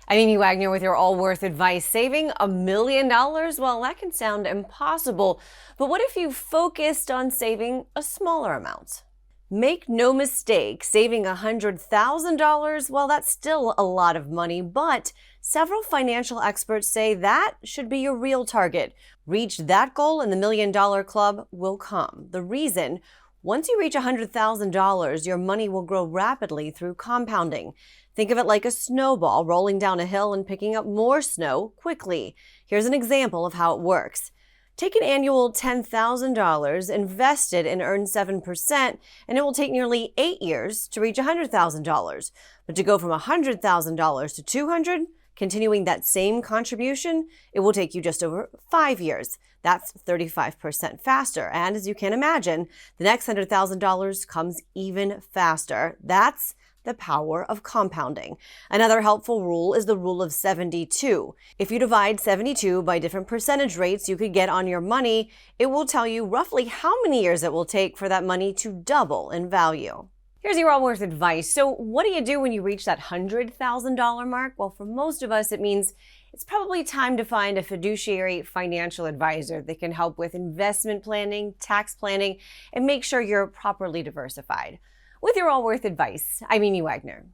I'm Amy Wagner with your Allworth advice. Saving $1 million? Well, that can sound impossible, but what if you focused on saving a smaller amount? Make no mistake, saving $100,000, well, that's still a lot of money, but several financial experts say that should be your real target. Reach that goal and the $1 Million Club will come. The reason? Once you reach $100,000, your money will grow rapidly through compounding. Think of it like a snowball rolling down a hill and picking up more snow quickly. Here's an example of how it works. Take an annual $10,000, invest it and earn 7%, and it will take nearly 8 years to reach $100,000. But to go from $100,000 to $200,000, continuing that same contribution, it will take you just over 5 years. That's 35% faster. And as you can imagine, the next $100,000 comes even faster. That's the power of compounding. Another helpful rule is the rule of 72. If you divide 72 by different percentage rates you could get on your money, it will tell you roughly how many years it will take for that money to double in value. Here's your Allworth advice. So what do you do when you reach that $100,000 mark? Well, for most of us, it means it's probably time to find a fiduciary financial advisor that can help with investment planning, tax planning, and make sure you're properly diversified. With your Allworth advice, I'm Amy Wagner.